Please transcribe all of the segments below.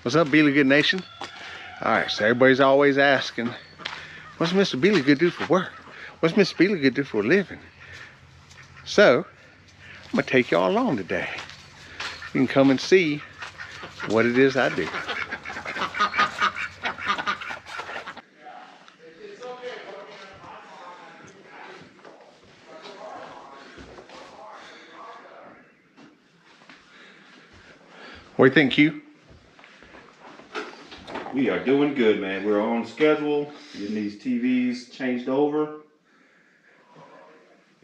What's up, Bealy Good Nation? All right, so everybody's always asking, what's Mr. Bealy good do for work? What's Mr. Bealy good do for a living? So, I'm gonna take y'all along today. You can come and see what it is I do. What do you think, Q? We are doing good, man. We're on schedule, getting these TVs changed over.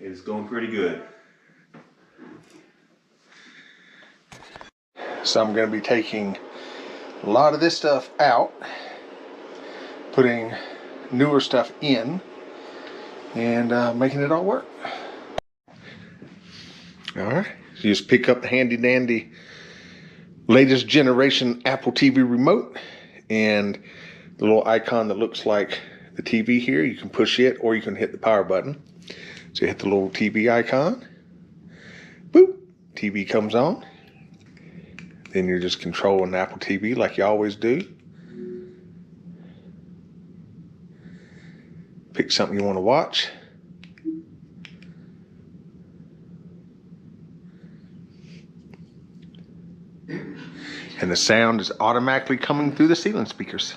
It's going pretty good. So I'm going to be taking a lot of this stuff out, putting newer stuff in, and making it all work. All right, so you just pick up the handy dandy latest generation Apple TV remote, and the little icon that looks like the TV here, you can push it or you can hit the power button. So you hit the little TV icon, boop, TV comes on. Then you're just controlling the Apple TV like you always do. Pick something you want to watch. And the sound is automatically coming through the ceiling speakers.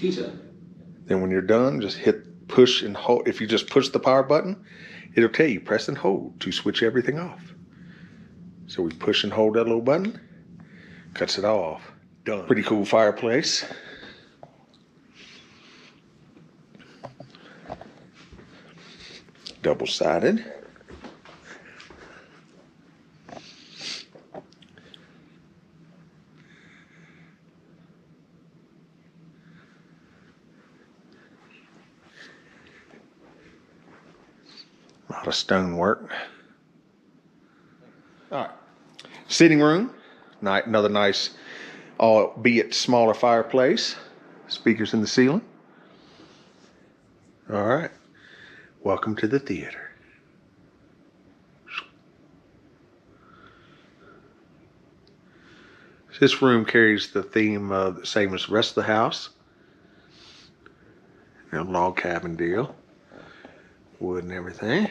Then when you're done, just hit push and hold. If you just push the power button, it'll tell you press and hold to switch everything off. So we push and hold that little button, cuts it all off. Done. Pretty cool fireplace. Double-sided. A lot of stonework. All right, sitting room, another nice, albeit smaller fireplace, speakers in the ceiling. All right, welcome to the theater. This room carries the theme of the same as the rest of the house. Log cabin deal, wood and everything.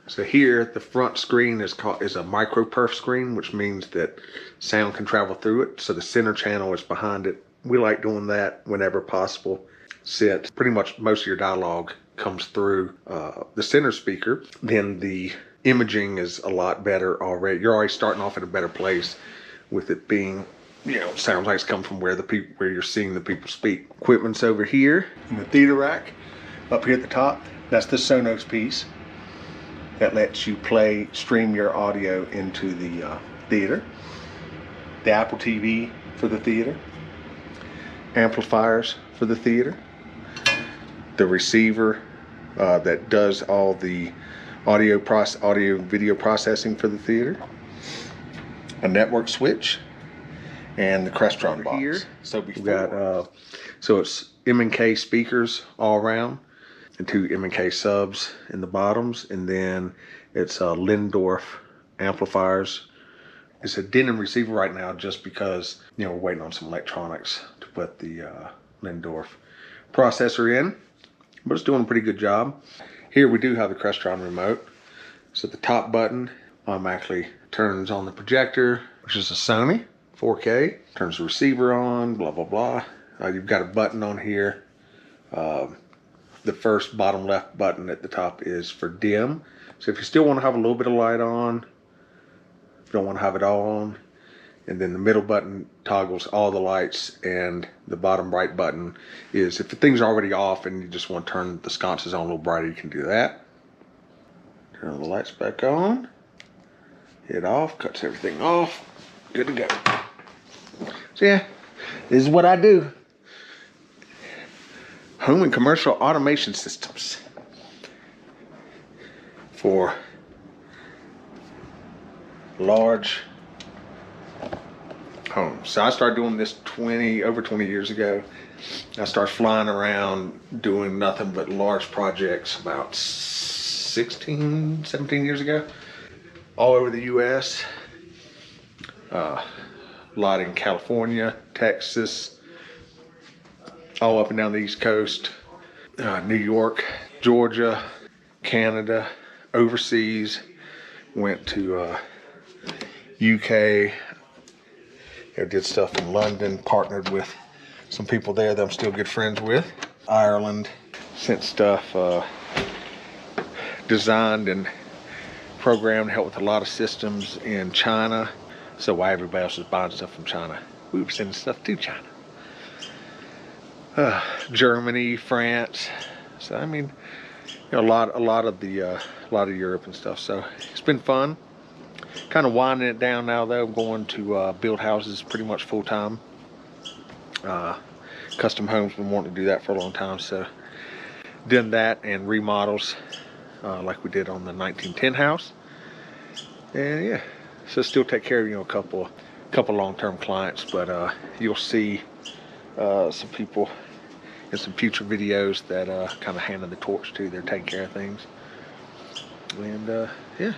So here, the front screen is a micro perf screen, which means that sound can travel through it. So the center channel is behind it. We like doing that whenever possible. Pretty much most of your dialogue comes through the center speaker. Then the imaging is a lot better already. You're already starting off at a better place with it being, sounds like it's come from where you're seeing the people speak. Equipment's over here in the theater rack. Up here at the top, that's the Sonos piece. That lets you stream your audio into the theater. The Apple TV for the theater. Amplifiers for the theater. The receiver that does all the audio video processing for the theater. A network switch. And the Crestron box. Here, so we got so it's M&K speakers all around. And 2 M&K subs in the bottoms, and then it's Lindorf amplifiers. It's a Denon receiver right now just because we're waiting on some electronics to put the Lindorf processor in, but it's doing a pretty good job. Here we do have the Crestron remote. So the top button automatically turns on the projector, which is a Sony 4K, turns the receiver on, blah blah blah. You've got a button on here. The first bottom left button at the top is for dim. So if you still want to have a little bit of light on, if you don't want to have it all on, and then the middle button toggles all the lights, and the bottom right button is if the thing's already off and you just want to turn the sconces on a little brighter, you can do that. Turn the lights back on, hit off, cuts everything off, good to go. So yeah, this is what I do. Home and commercial automation systems for large homes. So I started doing this over 20 years ago. I started flying around doing nothing but large projects about 16, 17 years ago, all over the US. A lot in California, Texas, all up and down the East Coast, New York, Georgia, Canada, overseas. Went to UK. Did stuff in London. Partnered with some people there that I'm still good friends with. Ireland. Sent stuff. Designed and programmed, helped with a lot of systems in China. So while everybody else was buying stuff from China, we were sending stuff to China. Germany, France. So I mean, a lot of Europe and stuff. So it's been fun. Kind of winding it down now though. I'm going to build houses pretty much full time. Custom homes, been wanting to do that for a long time. So done that and remodels. Like we did on the 1910 house, and yeah, so still take care of a couple long-term clients, but you'll see some people in some future videos that kind of handing the torch to. They're taking care of things, and yeah.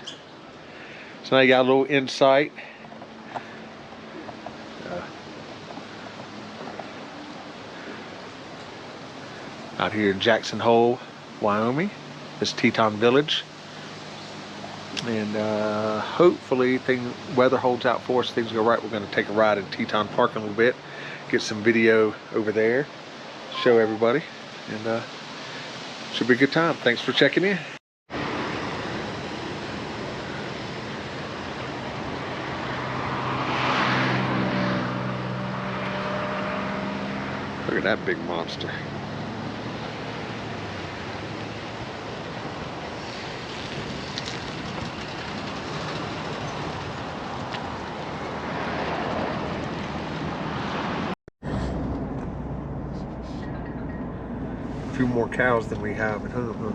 So now you got a little insight. Out here in Jackson Hole, Wyoming. This Teton Village, and hopefully weather holds out for us, things go right. We're going to take a ride in Teton Park in a little bit, get some video over there, show everybody, and should be a good time. Thanks for checking in. Look at that big monster. A few more cows than we have at home, huh?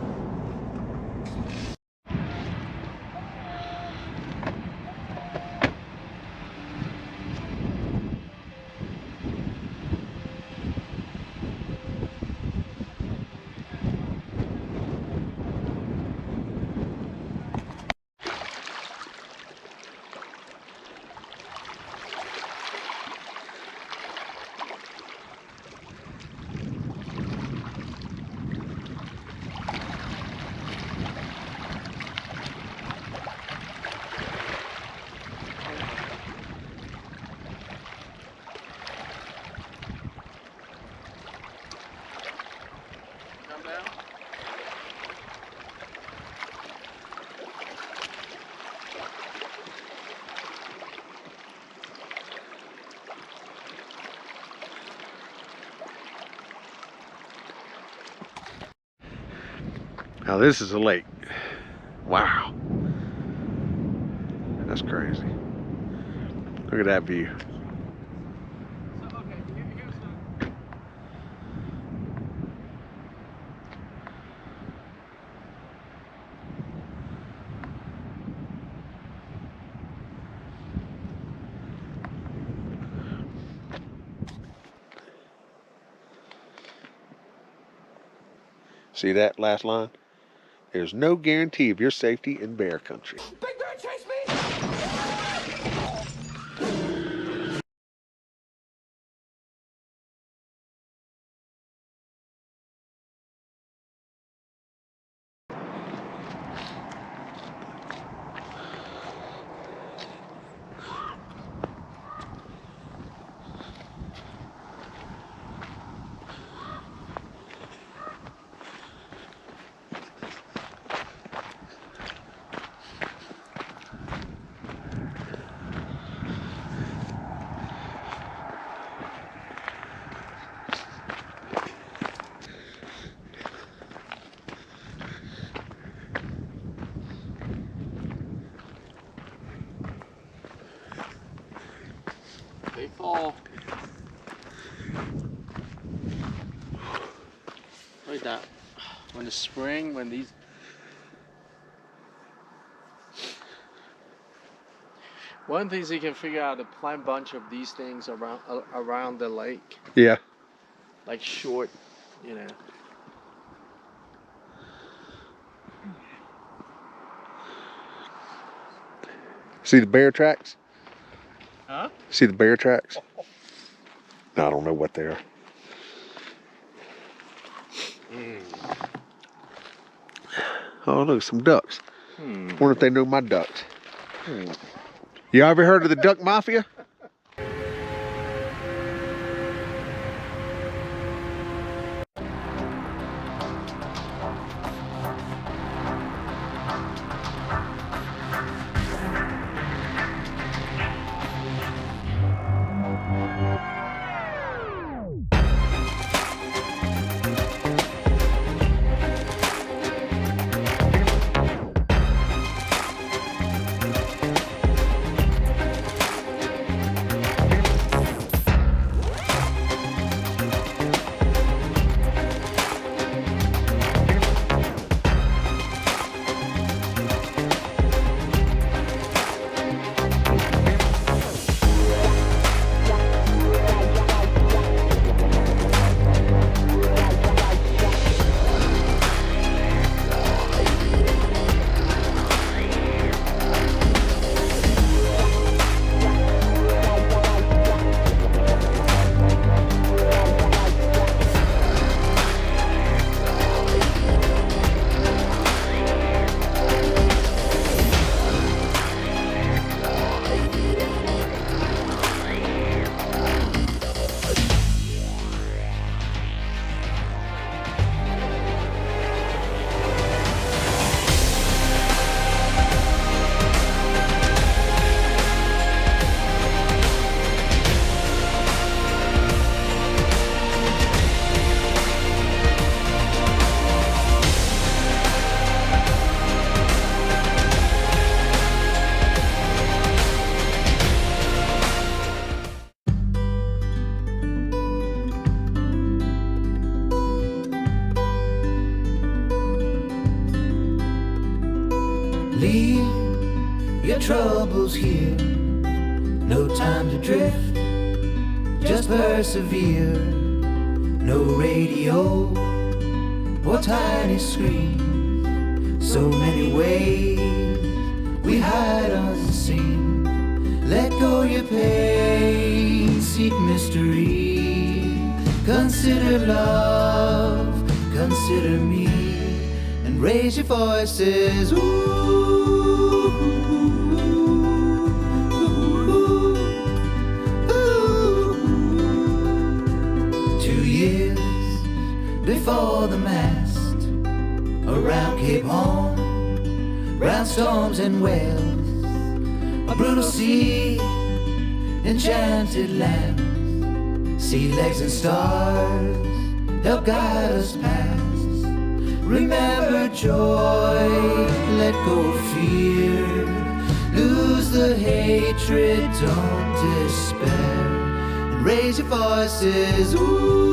Now this is a lake. Wow. That's crazy. Look at that view. See that last line? There's no guarantee of your safety in bear country. Big bear chase me! They fall. Like that. When the spring, when these. One thing is you can figure out to plant a bunch of these things around the lake. Yeah. Like short, See the bear tracks? Huh? See the bear tracks? No, I don't know what they are. Oh, look, some ducks. Wonder if they know my ducks. You ever heard of the duck mafia? Leave your troubles here, no time to drift, just persevere. No radio or tiny screen, so many ways we hide unseen. Let go your pain, seek mystery, consider love, consider me, and raise your voices. Ooh. 2 years before the mast, around Cape Horn, round storms and whales, a brutal sea, enchanted land, sea legs and stars help guide us past. Remember joy, let go of fear, lose the hatred, don't despair, and raise your voices. Ooh.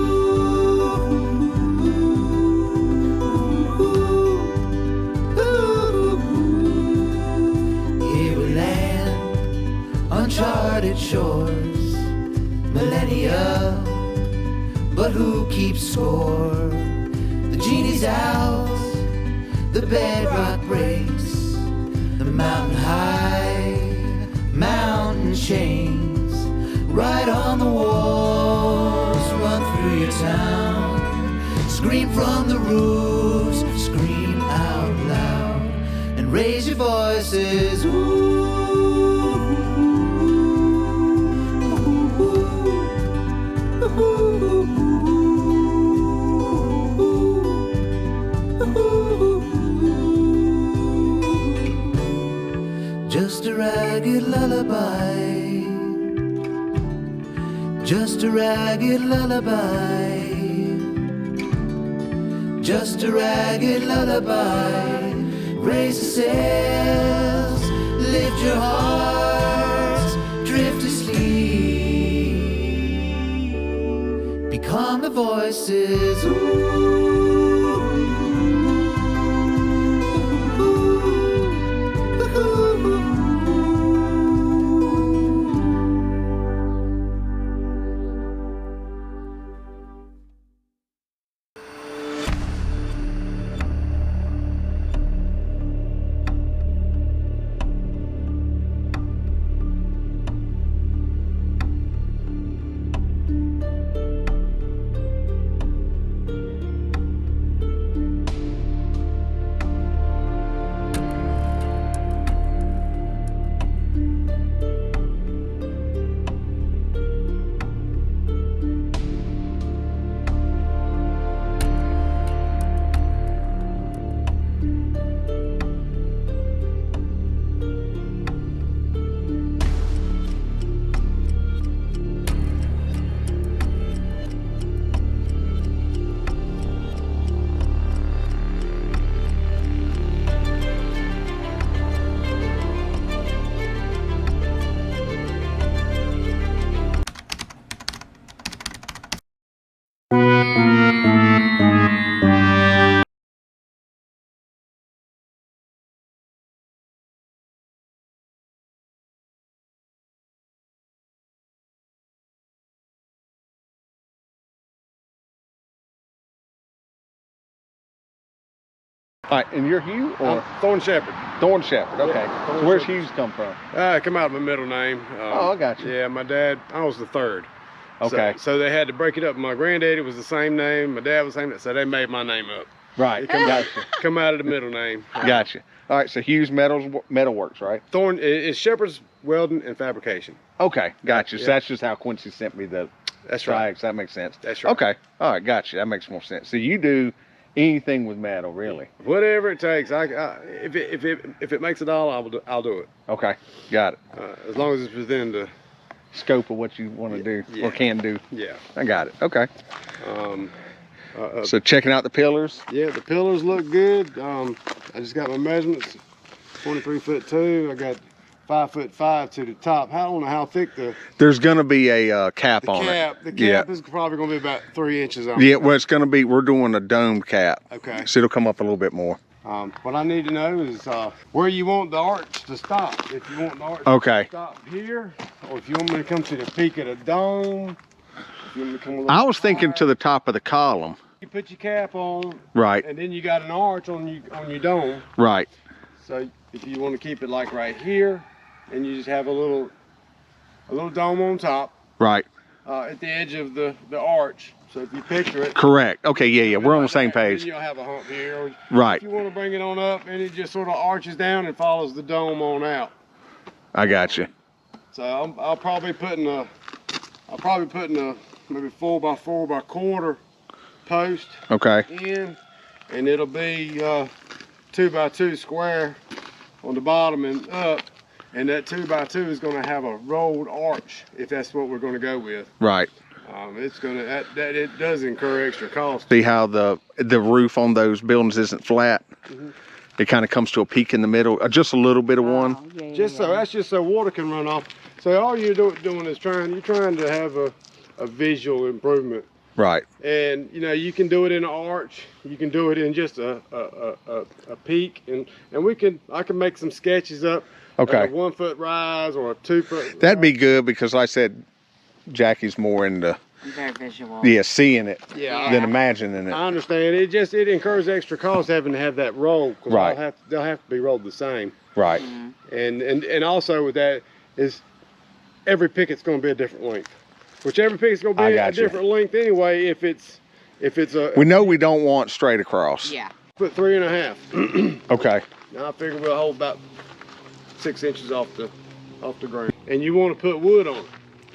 Here we land, uncharted shores, millennia, but who keeps score? The genie's out, the bedrock breaks, the mountain high, mountain chains, right on the walls, run through your town, scream from the roofs, scream out loud, and raise your voices. Ooh. Just a ragged lullaby, just a ragged lullaby, just a ragged lullaby. Raise the sails, lift your hearts, drift to sleep, become the voices. Ooh. All right, and you're Hugh or Thorn Shepherd. Thorn Shepherd? Okay. Yeah, Thorn So where's Shepherd. Hughes come from? It come out of my middle name. Oh, I got you. Yeah, my dad, I was the third. Okay. So they had to break it up. My granddaddy was the same name. My dad was the same name. So they made my name up. Right. It come, Gotcha. come out of the middle name. Gotcha. All right. So Hughes Metalworks, right? Thorn is Shepherd's Welding and Fabrication. Okay. Gotcha. So Yeah. that's just how Quincy sent me the That's right. tracks. That makes sense. That's right. Okay. All right. Gotcha. That makes more sense. So you do anything with metal, really? Whatever it takes. If it makes it all, I'll do it. Okay. Got it. As long as it's within the Scope of what you want to do or can do. yeah. I got it. Okay. Um, So checking out the pillars. Yeah, the pillars look good. I just got my measurements, 23'2". I got 5'5" to the top. I don't know how thick the There's going to be a cap on cap. it. The Yeah. cap is probably going to be about 3 inches on. Yeah, well, it's going to be, we're doing a domed cap. Okay. So it'll come up a little bit more. What I need to know is where you want the arch to stop. If you want the arch Okay. to stop here, or if you want me to come to the peak of the dome. If you want me to come a little I was thinking higher. to the top of the column. You put your cap on, Right, and then you got an arch on your dome. right. So if you want to keep it like right here, and you just have a little dome on top Right. at the edge of the arch. So if you picture it, Correct. Okay, yeah, we're on the same then page. you'll have a hump here. Or Right. If you want to bring it on up, and it just sort of arches down and follows the dome on out. I got you. So I'll probably put in a maybe 4x4 by quarter post Okay. in, and it'll be 2x2 square on the bottom and up, and that 2x2 is going to have a rolled arch if that's what we're going to go with. Right. It's going to that it does incur extra cost. See how the roof on those buildings isn't flat? Mhm. It kind of comes to a peak in the middle, just a little bit of one. So that's just so water can run off. So all you're doing is trying to have a visual improvement. Right. And you know, you can do it in an arch, you can do it in just a peak, and I can make some sketches up. Okay. A 1 foot rise or a 2 foot. That'd be good because, like I said, Jackie's more into Very visual. seeing it Yeah, than imagining it. I understand. It incurs extra cost having to have that roll. 'Cause Right. They'll have to be rolled the same. Right. And also with that is every picket's going to be a different length. Whichever picket's going to I be a got you. different length anyway. If it's a We know we don't want straight across. Yeah. put 3.5. Okay. Now I figure we'll hold about 6 inches off the ground. And you want to put wood on it.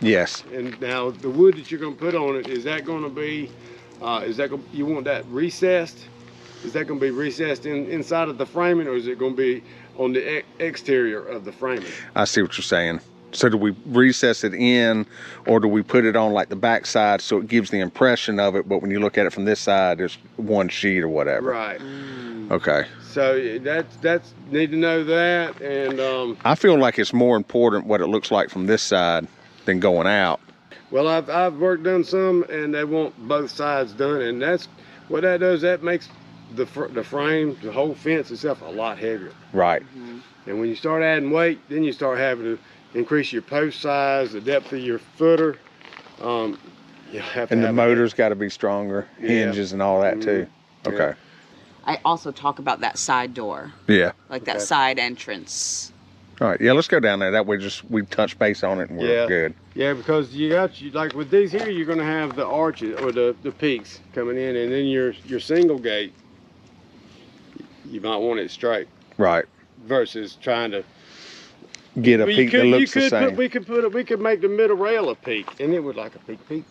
Yes. And now the wood that you're going to put on it, is that going to be, you want that recessed? Is that going to be recessed inside of the framing, or is it going to be on the exterior of the framing? I see what you're saying. So do we recess it in, or do we put it on like the back side so it gives the impression of it, but when you look at it from this side, there's one sheet or whatever? Right. Okay. So that's need to know that, and I feel like it's more important what it looks like from this side than going out. well, I've done some, and they want both sides done, and that's what that does. That makes the frame, the whole fence itself, a lot heavier. Right. And when you start adding weight, then you start having to increase your post size, the depth of your footer. You have to And the have motor's got to be stronger, Yeah. hinges and all that too. Yeah. Okay. I also talk about that side door, Yeah. like Okay. that side entrance. All right. Yeah, let's go down there. That way we touch base on it and we're Yeah. good. Yeah, because like with these here, you're gonna have the arches or the peaks coming in, and then your single gate, you might want it straight Right. versus trying to. Get a Well, peak that looks the same. we could make the middle rail a peak, and it would like a peak,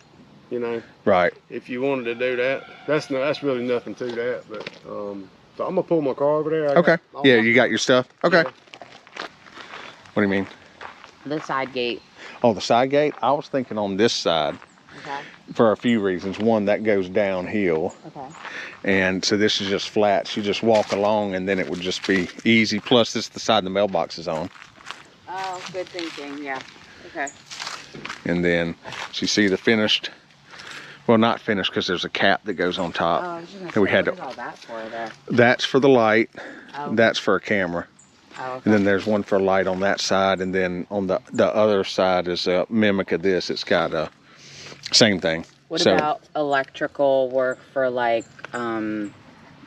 you know. Right. If you wanted to do that, that's really nothing to that. But so I'm gonna pull my car over there. I Okay. got all Yeah, my- you got your stuff? Okay. Yeah. What do you mean? The side gate. Oh, the side gate? I was thinking on this side Okay. for a few reasons. One, that goes downhill. Okay. And so this is just flat. You just walk along and then it would just be easy. Plus, this is the side the mailbox is on. Oh, good thinking. Yeah. Okay. And then, so you see the finished, well, not finished because there's a cap that goes on top. I was just gonna And we say, had what to- is all that for there? That's for the light. Oh. That's for a camera. Oh, okay. And then there's one for a light on that side. And then on the other side is a mimic of this. It's got a same thing. What So- about electrical work for like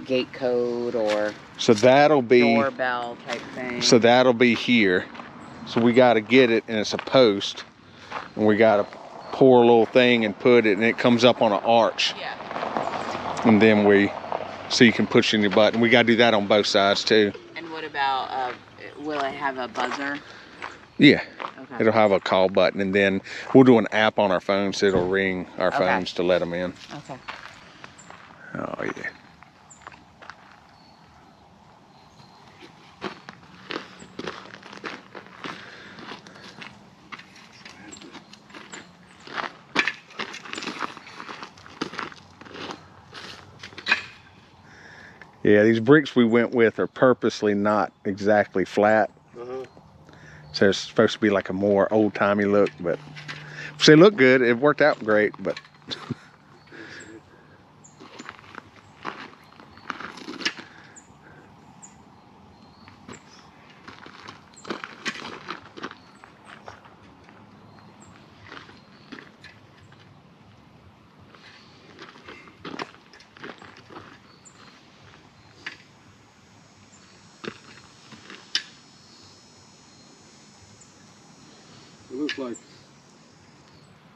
gate code or So that'll be doorbell type thing. So that'll be here. So we got to get it, and it's a post, and we got to pour a little thing and put it, and it comes up on an arch. Yeah. And then so you can push in your button. We got to do that on both sides too. And what about, will it have a buzzer? Yeah. Okay. It'll have a call button, and then we'll do an app on our phones. So it'll ring our Okay. phones to let them in. Okay. Oh yeah. Yeah, these bricks we went with are purposely not exactly flat. So it's supposed to be like a more old-timey look, but so they look good. It worked out great, but It looks like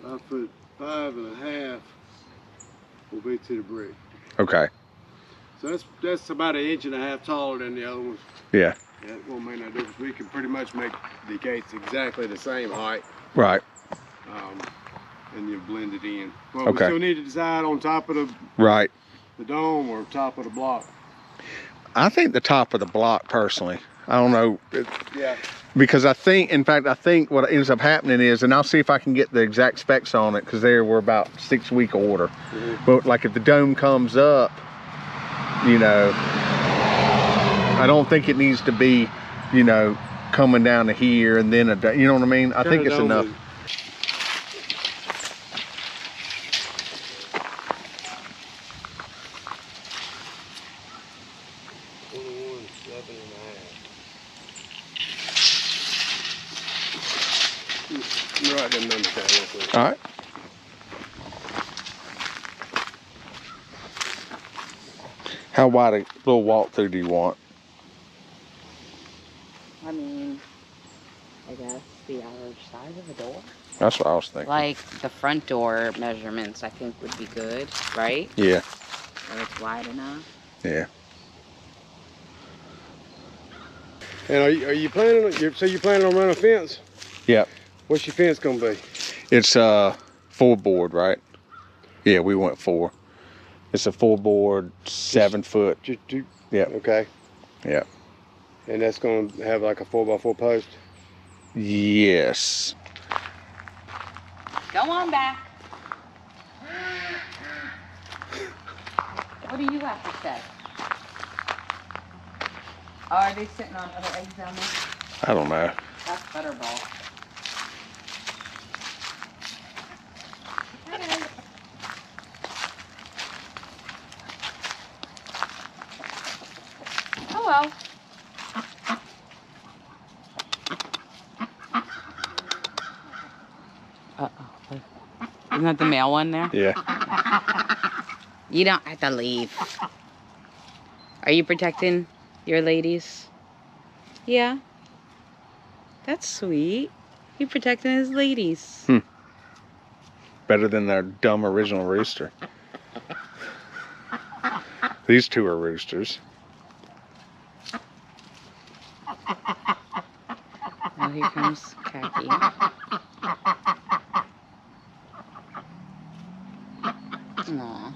5'5.5" will be to the brick. okay. So that's about 1.5 inches taller than the other ones. Yeah. That won't make no difference. We can pretty much make the gates exactly the same height, Right. and you blend it in. Well, Okay. we still need to decide on top of Right. the dome or top of the block. I think the top of the block, personally. I don't know. Yeah. Because I think what ends up happening is, and I'll see if I can get the exact specs on it, because we're about 6-week order. But like if the dome comes up, you know, I don't think it needs to be, you know, coming down to here and then you know what I mean? I think it's enough. 21.7.5. Write them numbers down real quick. All right. How wide a little walkthrough do you want? I mean, I guess the average size of a door. That's what I was thinking. Like the front door measurements, I think would be good, right? Yeah. So it's wide enough. Yeah. And are you planning on, so you planning on running a fence? Yep. What's your fence gonna be? It's 4 board, right? Yeah, we went 4. It's a 4 board, 7 foot. Yep. Okay. Yep. And that's gonna have like a 4x4 post? Yes. Go on back. What do you have to say? Oh, are they sitting on other eggs down there? I don't know. That's butterball. Oh well. Uh-oh. Isn't that the male one there? Yeah. You don't have to leave. Are you protecting your ladies? Yeah. That's sweet. You protecting his ladies. Better than their dumb original rooster. These 2 are roosters. Oh, here comes Khaki. Aw.